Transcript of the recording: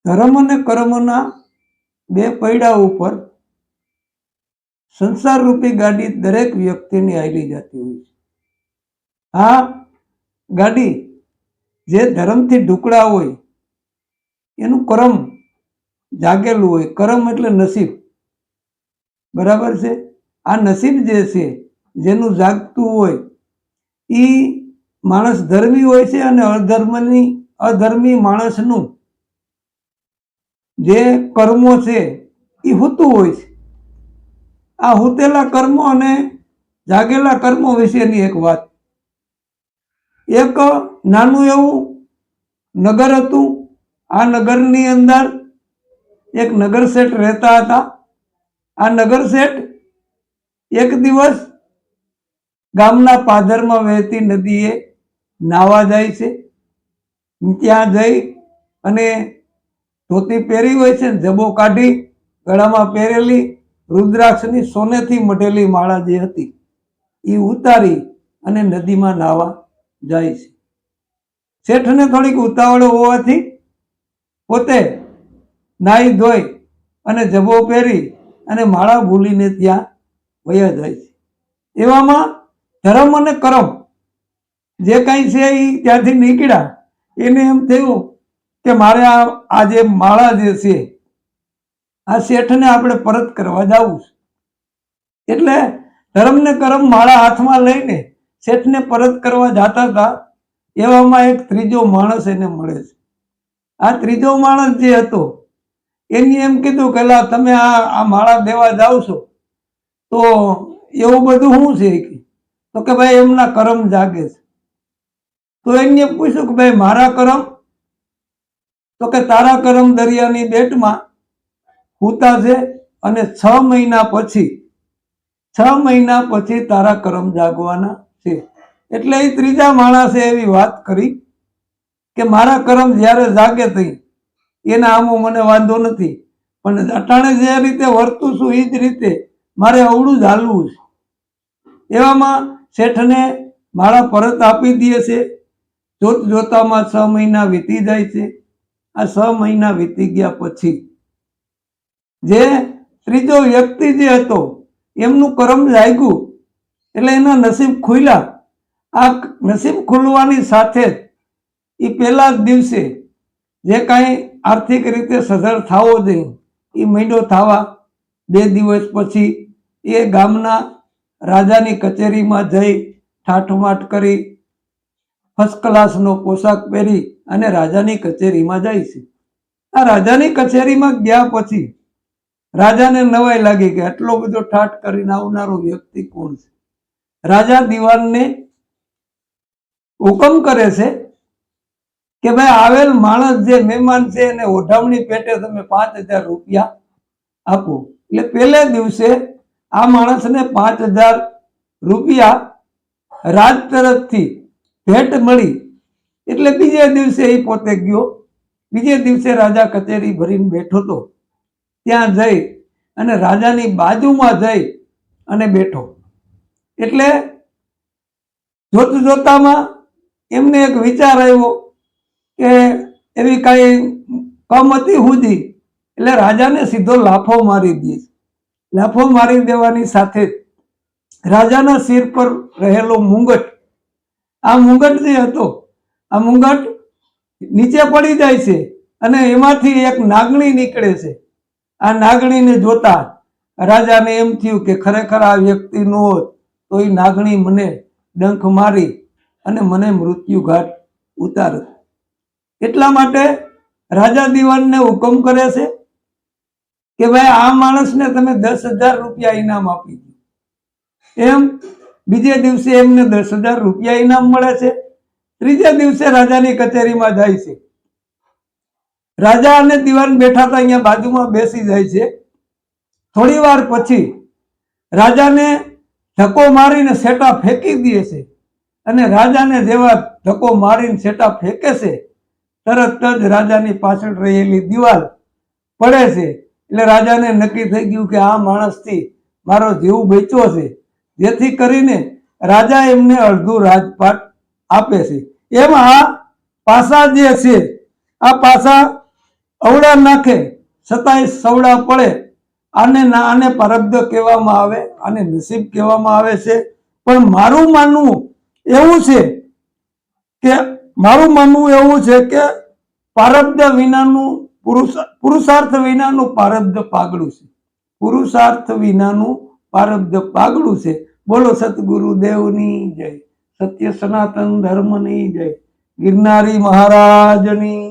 ધર્મ અને કર્મના બે પૈડા ઉપર સંસાર રૂપી ગાડી દરેક વ્યક્તિની હાલી જતી હોય છે. આ ગાડી જે ધર્મથી ઢુકડા હોય એનું કર્મ જાગેલું હોય. કર્મ એટલે નસીબ, બરાબર છે. આ નસીબ જે છે જેનું જાગતું હોય એ માણસ ધર્મી હોય છે અને અધર્મી માણસનું જે કર્મો છે એ હુતું હોય છે. આ હુતેલા કર્મો અને જાગેલા કર્મો વિશેની એક વાત. એક નાનું એવું નગર હતું. આ નગરની અંદર એક નગર શેઠ રહેતા હતા. આ નગર શેઠ એક દિવસ ગામના પાદરમાં વહેતી નદીએ નાવા જાય છે. ત્યાં જઈ અને ધોતી પહેરી હોય છે, જબો કાઢી ગળામાં પહેરેલી રુદ્રાક્ષની સોનેથી મઢેલી માળા જે હતી એ ઉતારી અને નદીમાં નાવા જાય છે. શેઠને થોડીક ઉતાવળ હોવાથી પોતે નાહી ધોઈ અને જબો પહેરી અને માળા ભૂલીને ત્યાં વયા જાય છે. એવામાં ધર્મ અને કર્મ જે કાંઈ છે એ ત્યાંથી નીકળ્યા. એને એમ થયું કે મારે આ જે માળા જે છે આ શેઠને આપણે પરત કરવા જવું છે. એટલે ધર્મ ને કર્મ માળા હાથમાં લઈને શેઠને પરત કરવા જતા હતા. એવામાં એક ત્રીજો માણસ એને મળે છે. આ ત્રીજો માણસ જે હતો એને એમ કીધું કે તમે આ માળા દેવા જાવ છો તો એવું બધું શું છે? તો કે ભાઈ એમના કર્મ જાગે છે. તો એને પૂછ્યું કે ભાઈ મારા કર્મ? તો કે તારા કર્મ દરિયાની બેટમાં હુતા છે અને 6 મહિના પછી તારા કર્મ જાગવાના છે. એટલે એ ત્રીજા માણસે એવી વાત કરી કે મારા કર્મ જ્યારે જાગે તઈ એના આમો મને વાંધો નથી, પણ અટાણે જે રીતે વર્તું છું એ જ રીતે મારે અવળું જ હાલવું છે. એવામાં શેઠને માળા પરત આપી દે છે. જોત જોતામાં 6 મહિના વીતી જાય છે. આ 6 મહિના વીતી ગયા પછી જે ત્રીજો વ્યક્તિ જે હતો એમનું કર્મ જાગ્યું એટલે એના નસીબ ખુલ્યા. આ નસીબ ખુલવાની સાથે જ એ પહેલા જ દિવસે જે કાંઈ આર્થિક રીતે સધર થવો જોઈએ એ મહિનો થવા. 2 દિવસ પછી એ ગામના રાજાની કચેરીમાં જઈ ઠાઠમાઠ કરી ફર્સ્ટ ક્લાસનો પોશાક પહેરી અને રાજાની કચેરીમાં જાય છે. આ રાજાની કચેરીમાં ગયા પછી રાજાને નવાઈ લાગી કે આટલો બધો ઠાઠ કરીને આવનારો વ્યક્તિ કોણ છે. રાજા દિવાનને હુકમ કરે છે કે ભાઈ આવેલ માણસ જે મહેમાન છે એને ઓઢામણી પેટે તમે 5000 રૂપિયા આપો. એટલે પહેલે દિવસે આ માણસને 5000 રૂપિયા રાજ તરફથી ભેટ મળી. એટલે બીજે દિવસે એ પોતે ગયો. બીજે દિવસે રાજા કચેરી ભરીને બેઠો હતો. ત્યાં જઈ અને રાજાની બાજુમાં જઈ અને બેઠો. એટલે જોત જોતામાં એમને એક વિચાર આવ્યો કે એવી કાંઈ કમતી હુજી. એટલે રાજાને સીધો લાફો મારી દે. લાફો મારી દેવાની સાથે જ રાજાના શિર પર રહેલો મુંગટ, આ મુંગટ જે હતો આ મુંગટ નીચે પડી જાય છે અને એમાંથી એક નાગણી નીકળે છે. આ નાગણીને જોતા રાજાને એમ થયું કે ખરેખર આ વ્યક્તિ ન હોત તો એ નાગણી મને ડંખ મારી અને મને મૃત્યુ ઘાટ ઉતારત. એટલા માટે રાજા દિવાનને હુકમ કરે છે કે ભાઈ આ માણસને તમે 10,000 રૂપિયા ઇનામ આપી દો. એમ બીજે દિવસે એમને 10,000 રૂપિયા ઇનામ મળે છે. ત્રીજે દિવસે રાજાની કચેરીમાં જાય છે. રાજા અને દિવાન બેઠા હતા અહીંયા બાજુમાં બેસી જાય છે. થોડી વાર પછી રાજાને ધક્કો મારીને સેટા ફેંકી દે છે અને રાજાને જેવા ધક્કો મારીને સેટા ફેંકે છે તરત જ રાજાની પાછળ રહેલી દિવાલ પડે છે. એટલે રાજાને નક્કી થઈ ગયું કે આ માણસથી મારો જીવ બચ્યો છે, જેથી કરીને રાજા એમને અડધું રાજપાટ આપે છે. એમ આ પાસા જે છે આ પાસા અવળા નાખે છતાંય સવડા પડે, આને પ્રારબ્ધ કહેવામાં આવે, આને નસીબ કહેવામાં આવે છે. પણ મારું માનવું એવું છે કે પ્રારબ્ધ વિનાનું પુરુષાર્થ વિનાનું પ્રારબ્ધ પાગડું છે. પુરુષાર્થ વિનાનું પ્રારબ્ધ પાગડું છે. બોલો સતગુરુ દેવની જય, સત્ય સનાતન ધર્મની જય, ગિરનારી મહારાજની